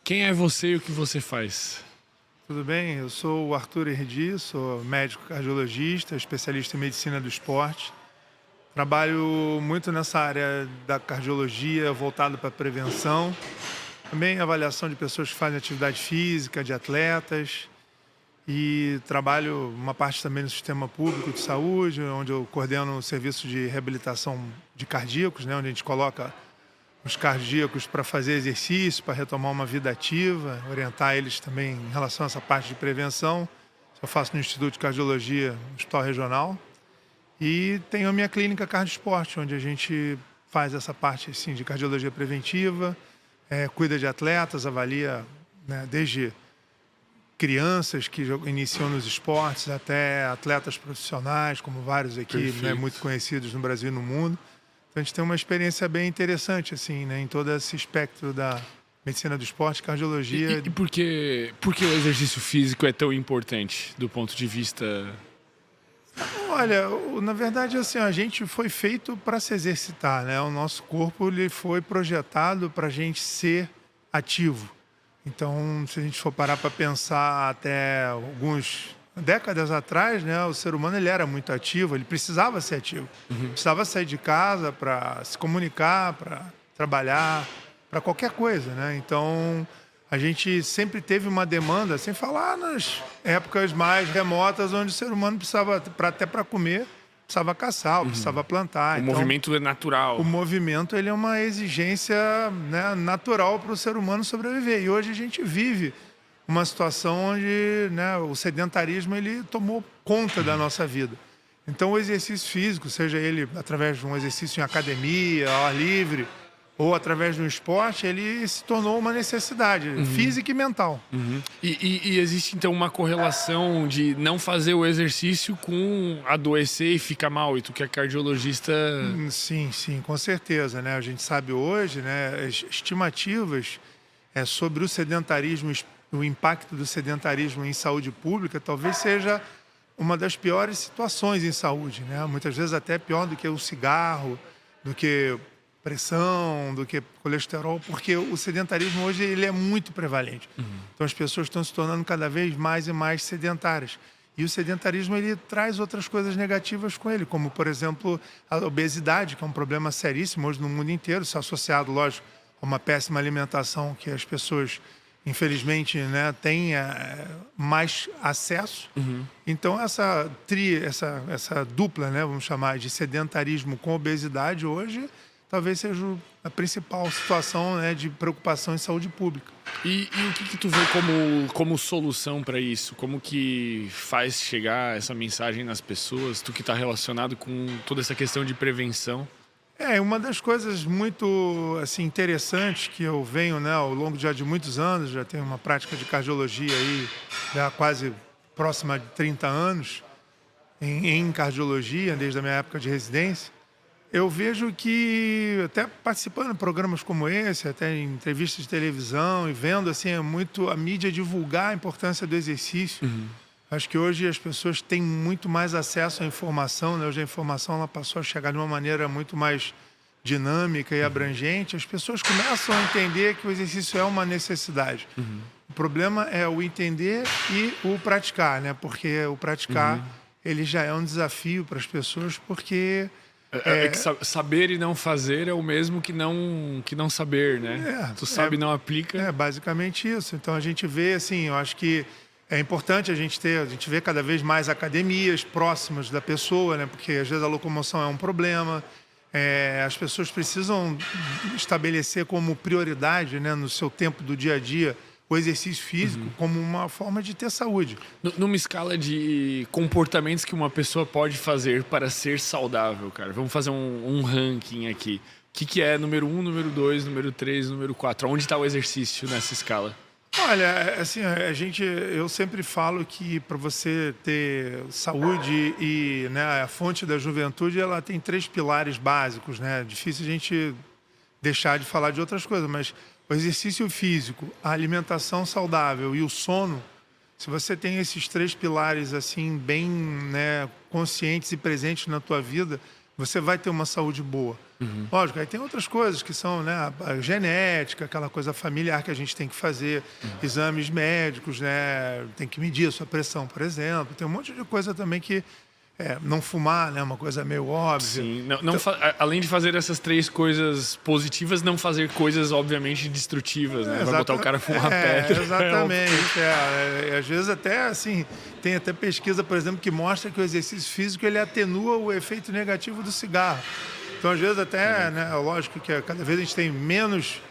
Quem é você e o que você faz? Tudo bem? Eu sou o Arthur Herdi, sou médico cardiologista, especialista em medicina do esporte. Trabalho muito nessa área da cardiologia, voltado para prevenção. Também avaliação de pessoas que fazem atividade física, de atletas. E trabalho uma parte também no sistema público de saúde, onde eu coordeno o serviço de reabilitação de cardíacos, né, onde a gente coloca os cardíacos para fazer exercício, para retomar uma vida ativa, orientar eles também em relação a essa parte de prevenção. Eu faço no Instituto de Cardiologia, no Hospital Regional. E tenho a minha clínica Cardioesporte, onde a gente faz essa parte assim, de cardiologia preventiva, cuida de atletas, avalia, né, desde crianças que iniciam nos esportes até atletas profissionais, como vários aqui, né, muito conhecidos no Brasil e no mundo. Então, a gente tem uma experiência bem interessante assim, né, em todo esse espectro da medicina do esporte, cardiologia. E por que o exercício físico é tão importante do ponto de vista... Olha, na verdade, assim, a gente foi feito para se exercitar, né? O nosso corpo ele foi projetado para a gente ser ativo. Então, se a gente for parar para pensar até algumas décadas atrás, né, o ser humano ele era muito ativo, ele precisava ser ativo. Precisava sair de casa para se comunicar, para trabalhar, para qualquer coisa, né? Então, a gente sempre teve uma demanda, sem falar nas épocas mais remotas, onde o ser humano precisava, até para comer, precisava caçar, precisava plantar. O Então, movimento é natural. o movimento ele é uma exigência, né, natural para o ser humano sobreviver. E hoje a gente vive uma situação onde, né, o sedentarismo ele tomou conta da nossa vida. Então, o exercício físico, seja ele através de um exercício em academia, ao ar livre, ou através do esporte, ele se tornou uma necessidade física e mental. E existe, então, uma correlação de não fazer o exercício com adoecer e ficar mal. E tu que é cardiologista... Sim, sim, com certeza, né? A gente sabe hoje, né, as estimativas sobre o sedentarismo, o impacto do sedentarismo em saúde pública, talvez seja uma das piores situações em saúde, né? Muitas vezes até pior do que o cigarro, do que pressão, do que colesterol, porque o sedentarismo hoje ele é muito prevalente. Então as pessoas estão se tornando cada vez mais e mais sedentárias. E o sedentarismo ele traz outras coisas negativas com ele, como por exemplo a obesidade, que é um problema seríssimo hoje no mundo inteiro, isso é associado, lógico, a uma péssima alimentação que as pessoas infelizmente, né, têm mais acesso. Então essa dupla, né, vamos chamar de sedentarismo com obesidade hoje talvez seja a principal situação, né, de preocupação em saúde pública. E o que tu vê como solução para isso? Como que faz chegar essa mensagem nas pessoas? Tu que está relacionado com toda essa questão de prevenção. Uma das coisas muito assim, interessantes que eu venho, né, ao longo já de muitos anos, já tenho uma prática de cardiologia aí já quase próxima de 30 anos em cardiologia, desde a minha época de residência. Eu vejo que, até participando de programas como esse, até em entrevistas de televisão e vendo assim, muito a mídia divulgar a importância do exercício. Acho que hoje as pessoas têm muito mais acesso à informação, né? Hoje a informação ela passou a chegar de uma maneira muito mais dinâmica e abrangente. As pessoas começam a entender que o exercício é uma necessidade. O problema é o entender e o praticar, né? Porque o praticar ele já é um desafio para as pessoas, porque Que saber e não fazer é o mesmo que não saber, né? Tu sabe e não aplica. É basicamente isso. Então a gente vê assim, eu acho que é importante a gente vê cada vez mais academias próximas da pessoa, né? Porque às vezes a locomoção é um problema. As pessoas precisam estabelecer como prioridade, né, no seu tempo do dia a dia, o exercício físico como uma forma de ter saúde. Numa escala de comportamentos que uma pessoa pode fazer para ser saudável, cara. Vamos fazer um ranking aqui. O que é número 1, número 2, número 3, número 4? Onde está o exercício nessa escala? Olha, assim, eu sempre falo que para você ter saúde e, né, a fonte da juventude, ela tem 3 pilares básicos, né? Difícil a gente deixar de falar de outras coisas, mas o exercício físico, a alimentação saudável e o sono, se você tem esses 3 pilares assim bem, né, conscientes e presentes na tua vida, você vai ter uma saúde boa. Lógico, aí tem outras coisas que são, né, a genética, aquela coisa familiar que a gente tem que fazer, exames médicos, né, tem que medir a sua pressão, por exemplo. Tem um monte de coisa também que não fumar, né, uma coisa meio óbvia. Sim, além de fazer essas 3 coisas positivas, não fazer coisas, obviamente, destrutivas, né? Vai botar o cara a fumar pedra. Exatamente. Às vezes até, assim, tem até pesquisa, por exemplo, que mostra que o exercício físico ele atenua o efeito negativo do cigarro. Então, às vezes até, né, lógico que cada vez a gente tem menos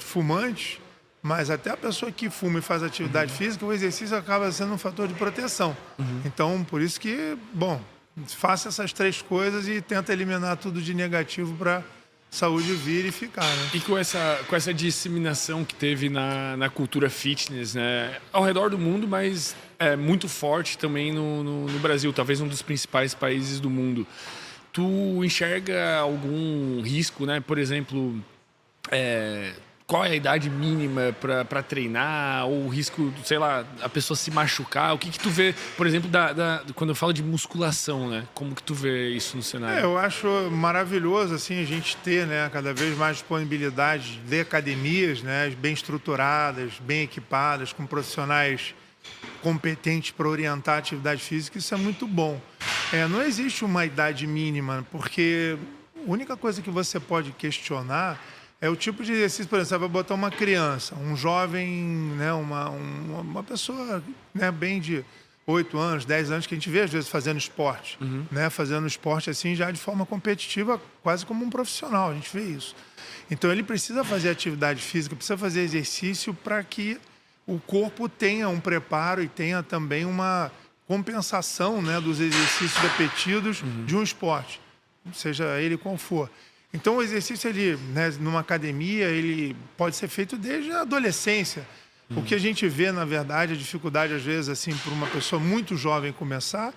fumantes, mas até a pessoa que fuma e faz atividade física, o exercício acaba sendo um fator de proteção. Então, por isso que, bom, faça essas 3 coisas e tenta eliminar tudo de negativo para saúde vir e ficar, né? E com essa disseminação que teve na cultura fitness, né, ao redor do mundo, mas é muito forte também no Brasil, talvez um dos principais países do mundo. Tu enxerga algum risco, né? Por exemplo, qual é a idade mínima para treinar? Ou o risco, sei lá, a pessoa se machucar? O que tu vê, por exemplo, quando eu falo de musculação, né? Como que tu vê isso no cenário? Eu acho maravilhoso assim, a gente ter, né, cada vez mais disponibilidade de academias, né, bem estruturadas, bem equipadas, com profissionais competentes para orientar a atividade física. Isso é muito bom. Não existe uma idade mínima, porque a única coisa que você pode questionar é o tipo de exercício. Por exemplo, você vai botar uma criança, um jovem, né, uma pessoa, né, bem de 8 anos, 10 anos, que a gente vê às vezes fazendo esporte, né, fazendo esporte assim já de forma competitiva, quase como um profissional, a gente vê isso. Então ele precisa fazer atividade física, precisa fazer exercício para que o corpo tenha um preparo e tenha também uma compensação, né, dos exercícios repetidos de um esporte, seja ele qual for. Então, o exercício, ele, né, numa academia, ele pode ser feito desde a adolescência. O que a gente vê, na verdade, a dificuldade, às vezes, assim, para uma pessoa muito jovem começar,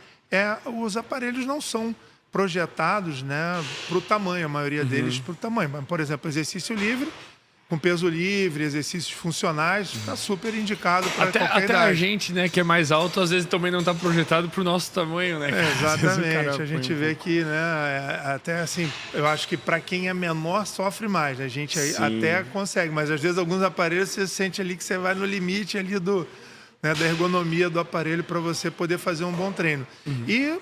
os aparelhos não são projetados, né, para o tamanho, a maioria deles para o tamanho. Mas, por exemplo, exercício livre, com peso livre, exercícios funcionais, está super indicado para qualquer idade. Até a gente, né, que é mais alto, às vezes também não está projetado para o nosso tamanho, né? Exatamente. A gente vê que, né, até assim, eu acho que para quem é menor sofre mais, né? A gente até consegue, mas às vezes alguns aparelhos você sente ali que você vai no limite ali né, da ergonomia do aparelho para você poder fazer um bom treino. E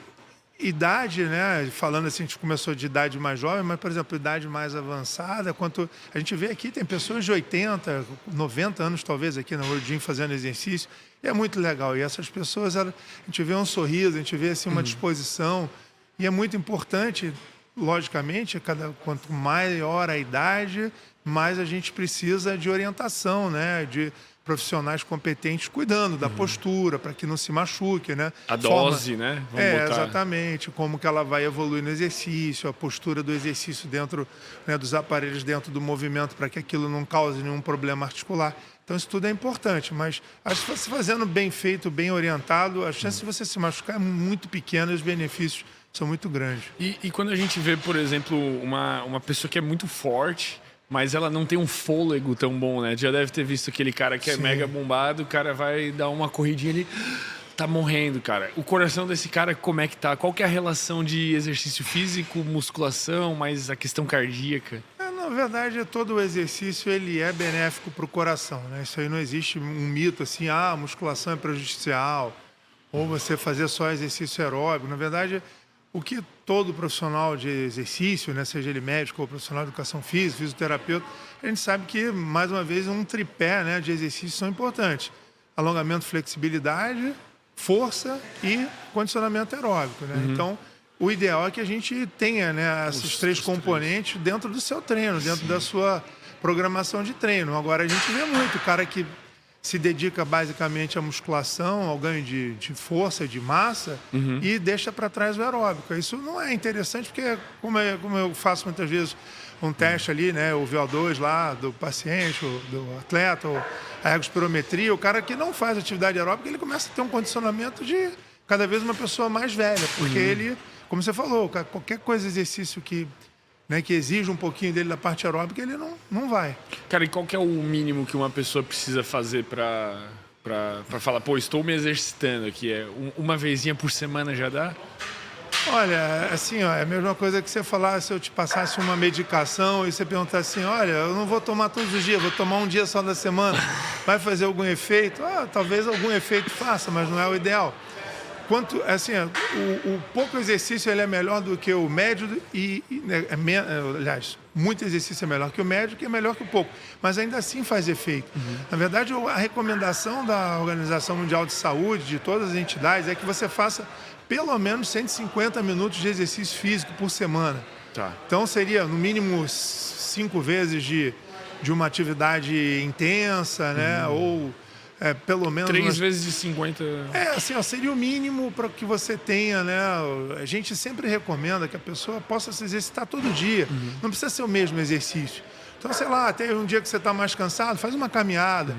idade, né? Falando assim, a gente começou de idade mais jovem, mas, por exemplo, idade mais avançada, quanto a gente vê aqui, tem pessoas de 80, 90 anos, talvez, aqui na World Gym fazendo exercício, e é muito legal. E essas pessoas, a gente vê um sorriso, a gente vê assim, uma disposição, e é muito importante, logicamente, quanto maior a idade, mais a gente precisa de orientação, né? De profissionais competentes cuidando da postura, para que não se machuque, né? A dose, né? Vamos botar. Exatamente. Como que ela vai evoluir no exercício, a postura do exercício dentro, né, dos aparelhos, dentro do movimento, para que aquilo não cause nenhum problema articular. Então, isso tudo é importante, mas acho que você fazendo bem feito, bem orientado, a chance de você se machucar é muito pequena e os benefícios são muito grandes. E quando a gente vê, por exemplo, uma pessoa que é muito forte, mas ela não tem um fôlego tão bom, né? Já deve ter visto aquele cara que é mega bombado, o cara vai dar uma corridinha ali, tá morrendo, cara. O coração desse cara, como é que tá? Qual que é a relação de exercício físico, musculação, mais a questão cardíaca? Na verdade, todo o exercício ele é benéfico para o coração, né? Isso aí não existe um mito assim, a musculação é prejudicial, ou você fazer só exercício aeróbico. Na verdade, o que todo profissional de exercício, né, seja ele médico ou profissional de educação física, fisioterapeuta, a gente sabe que, mais uma vez, um tripé, né, de exercícios são importantes. Alongamento, flexibilidade, força e condicionamento aeróbico, né? Então, o ideal é que a gente tenha, né, esses três componentes dentro do seu treino, dentro da sua programação de treino. Agora, a gente vê muito o cara que se dedica basicamente à musculação, ao ganho de força, de massa, e deixa para trás o aeróbico. Isso não é interessante, porque como eu faço muitas vezes um teste ali, né, o VO2 lá do paciente, do atleta, a ergospirometria, o cara que não faz atividade aeróbica, ele começa a ter um condicionamento de cada vez uma pessoa mais velha, porque ele, como você falou, qualquer coisa, exercício que, né, que exige um pouquinho dele da parte aeróbica, ele não vai. Cara, e qual que é o mínimo que uma pessoa precisa fazer para falar, pô, estou me exercitando aqui? Uma vezinha por semana já dá? Olha, assim, ó, é a mesma coisa que você falar se eu te passasse uma medicação e você perguntar assim, olha, eu não vou tomar todos os dias, vou tomar um dia só da semana. Vai fazer algum efeito? Talvez algum efeito faça, mas não é o ideal. Assim, o pouco exercício ele é melhor do que o médio aliás, muito exercício é melhor que o médio, que é melhor que o pouco, mas ainda assim faz efeito. Na verdade, a recomendação da Organização Mundial de Saúde, de todas as entidades, é que você faça pelo menos 150 minutos de exercício físico por semana. Tá. Então, seria no mínimo 5 vezes de uma atividade intensa, né? Ou pelo menos 3 vezes de 50. Assim, ó, seria o mínimo para que você tenha, né? A gente sempre recomenda que a pessoa possa se exercitar todo dia. Não precisa ser o mesmo exercício. Então, sei lá, até um dia que você está mais cansado, faz uma caminhada.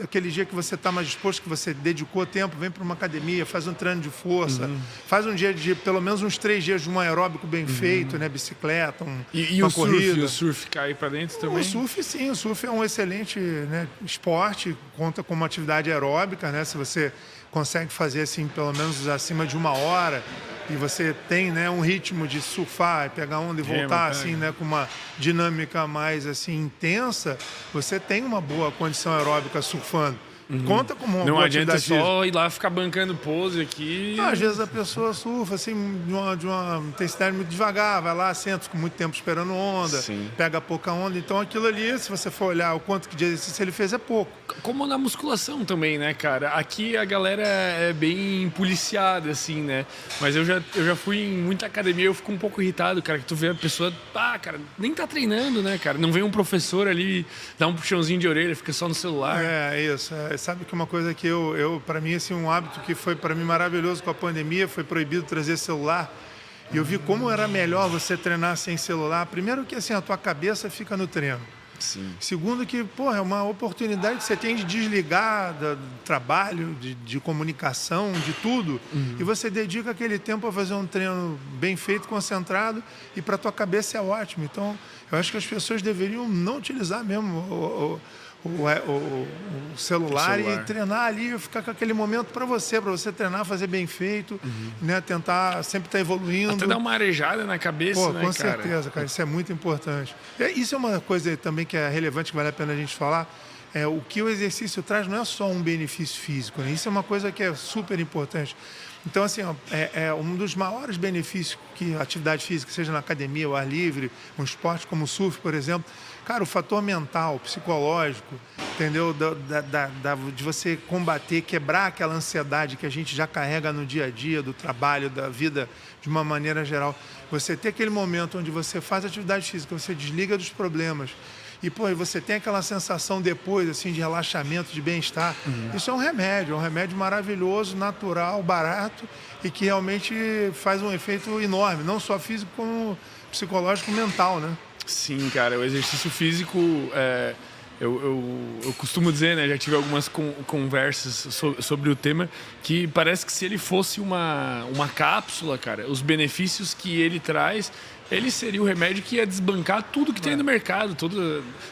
Aquele dia que você está mais disposto, que você dedicou tempo, vem para uma academia, faz um treino de força. Faz um dia de, pelo menos uns 3 dias de um aeróbico bem feito, né? Bicicleta, uma corrida. O surf cai para dentro também? O surf, sim. O surf é um excelente, né, esporte, conta com uma atividade aeróbica, né? Se você consegue fazer, assim, pelo menos acima de 1 hora, e você tem, né, um ritmo de surfar, pegar onda e voltar, assim, né, com uma dinâmica mais assim intensa, você tem uma boa condição aeróbica surfando. Conta como uma Não boa adianta atividade só ir lá ficar bancando pose aqui. Às vezes a pessoa surfa assim, de uma intensidade muito devagar, vai lá, senta, fica muito tempo esperando onda, Sim. pega pouca onda. Então aquilo ali, se você for olhar o quanto de exercício ele fez, é pouco. Como na musculação também, né, cara? Aqui a galera é bem policiada, assim, né? Mas eu já fui em muita academia, eu fico um pouco irritado, cara, que tu vê a pessoa, cara, nem tá treinando, né, cara? Não vem um professor ali, dá um puxãozinho de orelha, fica só no celular. Isso. Sabe que uma coisa que para mim, assim, um hábito que foi para mim maravilhoso com a pandemia, foi proibido trazer celular. E eu vi como era melhor você treinar sem celular. Primeiro que, assim, a tua cabeça fica no treino. Sim. Segundo que, é uma oportunidade que você tem de desligar do trabalho, de comunicação, de tudo. E você dedica aquele tempo a fazer um treino bem feito, concentrado, e para a tua cabeça é ótimo. Então, eu acho que as pessoas deveriam não utilizar mesmo o celular e treinar ali, ficar com aquele momento para você treinar, fazer bem feito, né? Tentar sempre estar evoluindo. Até dar uma arejada na cabeça, né, com cara? certeza, cara. Isso é muito importante. Isso é uma coisa também que é relevante, que vale a pena a gente falar. O que o exercício traz não é só um benefício físico, né? Isso é uma coisa que é super importante. Então, assim, um dos maiores benefícios que a atividade física, seja na academia, ao ar livre, um esporte como o surf, por exemplo, cara, o fator mental, psicológico, entendeu? De você combater, quebrar aquela ansiedade que a gente já carrega no dia a dia, do trabalho, da vida, de uma maneira geral. Você ter aquele momento onde você faz atividade física, você desliga dos problemas, e você tem aquela sensação depois, assim, de relaxamento, de bem-estar. Isso é um remédio maravilhoso, natural, barato, e que realmente faz um efeito enorme, não só físico, como psicológico e mental, né? Sim, cara, o exercício físico, eu costumo dizer, né, já tive algumas conversas sobre o tema, que parece que se ele fosse uma cápsula, cara, os benefícios que ele traz, ele seria o remédio que ia desbancar tudo que tem no mercado,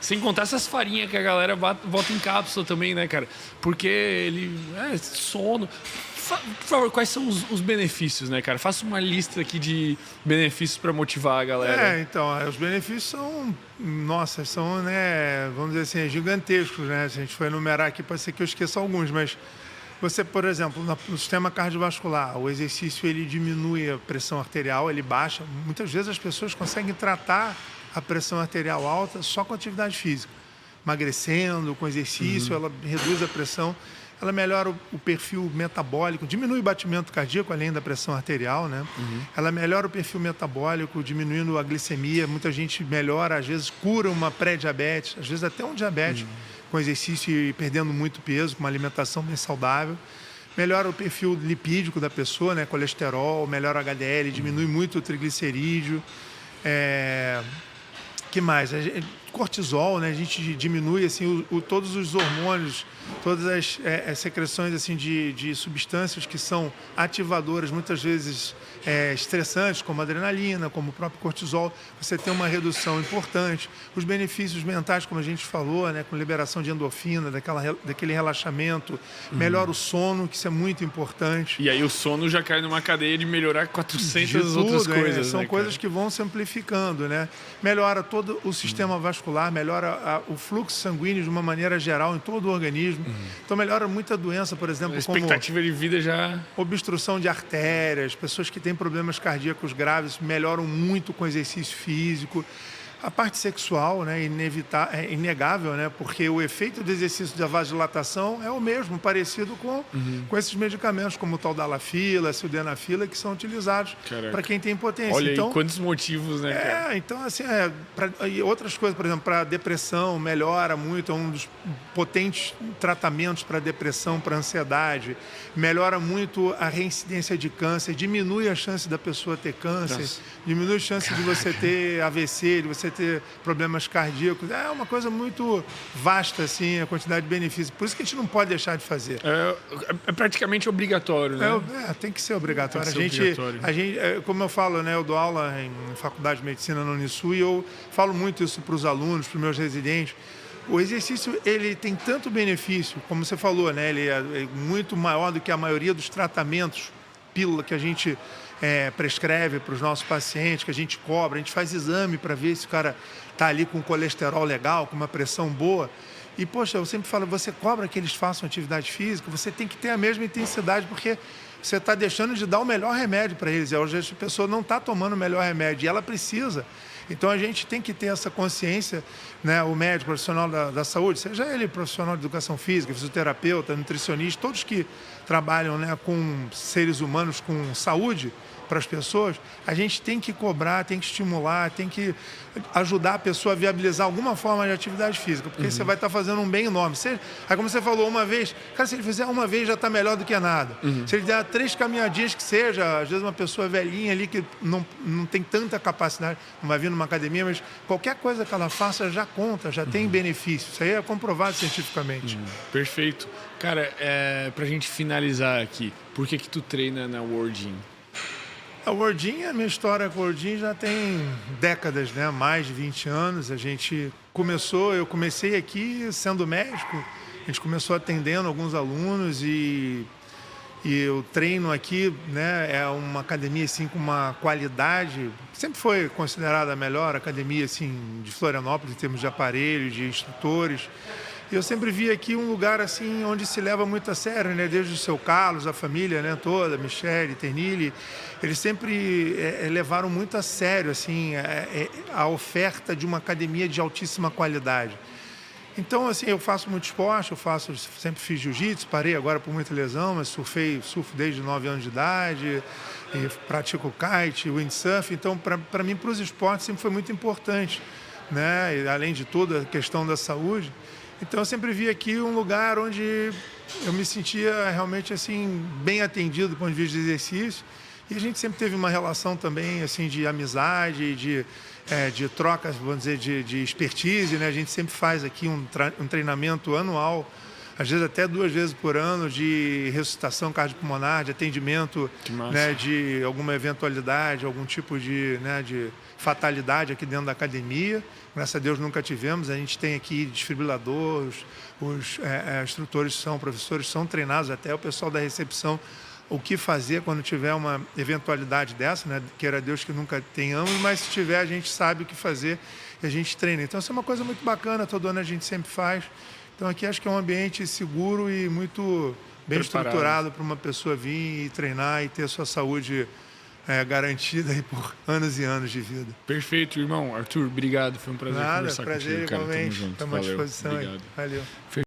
sem contar essas farinhas que a galera bota em cápsula também, né, cara? Porque ele sono. Por favor, quais são os benefícios, né, cara? Faça uma lista aqui de benefícios para motivar a galera. Então, os benefícios são, né, vamos dizer assim, gigantescos, né? Se a gente for enumerar aqui, pode ser que eu esqueça alguns, mas você, por exemplo, no sistema cardiovascular, o exercício ele diminui a pressão arterial, ele baixa. Muitas vezes as pessoas conseguem tratar a pressão arterial alta só com atividade física. Emagrecendo, com exercício, ela reduz a pressão. Ela melhora o perfil metabólico, diminui o batimento cardíaco, além da pressão arterial, né? Ela melhora o perfil metabólico, diminuindo a glicemia. Muita gente melhora, às vezes cura uma pré-diabetes, às vezes até um diabetes, com exercício e perdendo muito peso, com uma alimentação bem saudável. Melhora o perfil lipídico da pessoa, né? Colesterol, melhora o HDL, diminui muito o triglicerídeo. Que mais? cortisol, né? A gente diminui assim, todos os hormônios, todas as secreções assim, de substâncias que são ativadoras, muitas vezes estressantes, como a adrenalina, como o próprio cortisol. Você tem uma redução importante. Os benefícios mentais, como a gente falou, né? Com liberação de endorfina, daquele relaxamento, melhora o sono, que isso é muito importante. E aí o sono já cai numa cadeia de melhorar 400 outras coisas, São né, coisas que vão se amplificando, né? Melhora todo o sistema vascular, melhora o fluxo sanguíneo de uma maneira geral em todo o organismo. Então melhora muita doença, por exemplo, a expectativa de vida já... obstrução de artérias, pessoas que têm problemas cardíacos graves melhoram muito com exercício físico. A parte sexual, né, é inegável, né, porque o efeito do exercício da vasodilatação é o mesmo, parecido com esses medicamentos, como o taldalafila, sildenafila, que são utilizados para quem tem impotência. Olha então, aí, quantos motivos, né, cara? Então, assim, e outras coisas, por exemplo, para depressão, melhora muito, é um dos potentes tratamentos para depressão, para ansiedade, melhora muito a reincidência de câncer, diminui a chance da pessoa ter câncer, diminui a chance de você ter AVC, de você ter problemas cardíacos. É uma coisa muito vasta, assim, a quantidade de benefícios. Por isso que a gente não pode deixar de fazer. É praticamente obrigatório, né? Tem que ser obrigatório. Tem que ser obrigatório. A gente, como eu falo, né, eu dou aula em faculdade de medicina na Unisul e eu falo muito isso para os alunos, para os meus residentes. O exercício, ele tem tanto benefício, como você falou, né? Ele é muito maior do que a maioria dos tratamentos, pílula que a gente prescreve para os nossos pacientes, que a gente cobra, a gente faz exame para ver se o cara está ali com colesterol legal, com uma pressão boa. E, poxa, eu sempre falo, você cobra que eles façam atividade física, você tem que ter a mesma intensidade, porque você está deixando de dar o melhor remédio para eles. Hoje a pessoa não está tomando o melhor remédio e ela precisa. Então, a gente tem que ter essa consciência, né? O médico, profissional da saúde, seja ele profissional de educação física, fisioterapeuta, nutricionista, todos que trabalham, né, com seres humanos, com saúde para as pessoas, a gente tem que cobrar, tem que estimular, tem que ajudar a pessoa a viabilizar alguma forma de atividade física, porque você vai estar fazendo um bem enorme. Aí, como você falou, uma vez, cara, se ele fizer uma vez já está melhor do que nada. Se ele der 3 caminhadinhas que seja, às vezes uma pessoa velhinha ali que não tem tanta capacidade, não vai vir numa academia, mas qualquer coisa que ela faça já conta, já tem benefício. Isso aí é comprovado cientificamente. Perfeito. Cara, pra gente finalizar aqui, por que tu treina na World Gym? A World Gym, a minha história com a World Gym já tem décadas, né? Mais de 20 anos. Eu comecei aqui sendo médico, a gente começou atendendo alguns alunos e o treino aqui, né, é uma academia assim, com uma qualidade, sempre foi considerada a melhor academia assim, de Florianópolis em termos de aparelhos, de instrutores. E eu sempre vi aqui um lugar assim onde se leva muito a sério, né? Desde o seu Carlos, a família, né, toda, Michele, Ternille, eles sempre levaram muito a sério assim a oferta de uma academia de altíssima qualidade. Então, assim, eu faço muito esporte, sempre fiz jiu-jitsu, parei agora por muita lesão, mas surfo desde 9 anos de idade, e pratico kite, windsurf. Então, para mim, para os esportes sempre foi muito importante, né? E, além de toda a questão da saúde. Então, eu sempre vi aqui um lugar onde eu me sentia realmente assim bem atendido do ponto de vista de exercício. E a gente sempre teve uma relação também assim de amizade, de trocas, vamos dizer, de expertise, né? A gente sempre faz aqui um treinamento anual, às vezes até 2 vezes por ano, de ressuscitação cardiopulmonar, de atendimento, né, de alguma eventualidade, algum tipo de fatalidade aqui dentro da academia. Graças a Deus nunca tivemos. A gente tem aqui desfibrilador, os instrutores professores são treinados, até o pessoal da recepção, o que fazer quando tiver uma eventualidade dessa, né? Queira Deus que nunca tenhamos, mas se tiver a gente sabe o que fazer e a gente treina. Então isso é uma coisa muito bacana, todo ano a gente sempre faz. Então aqui acho que é um ambiente seguro e muito bem estruturado para uma pessoa vir e treinar e ter a sua saúde garantida aí por anos e anos de vida. Perfeito, irmão. Arthur, obrigado. Foi um prazer conversar contigo, cara. Igualmente. Estamos à disposição aí. Valeu.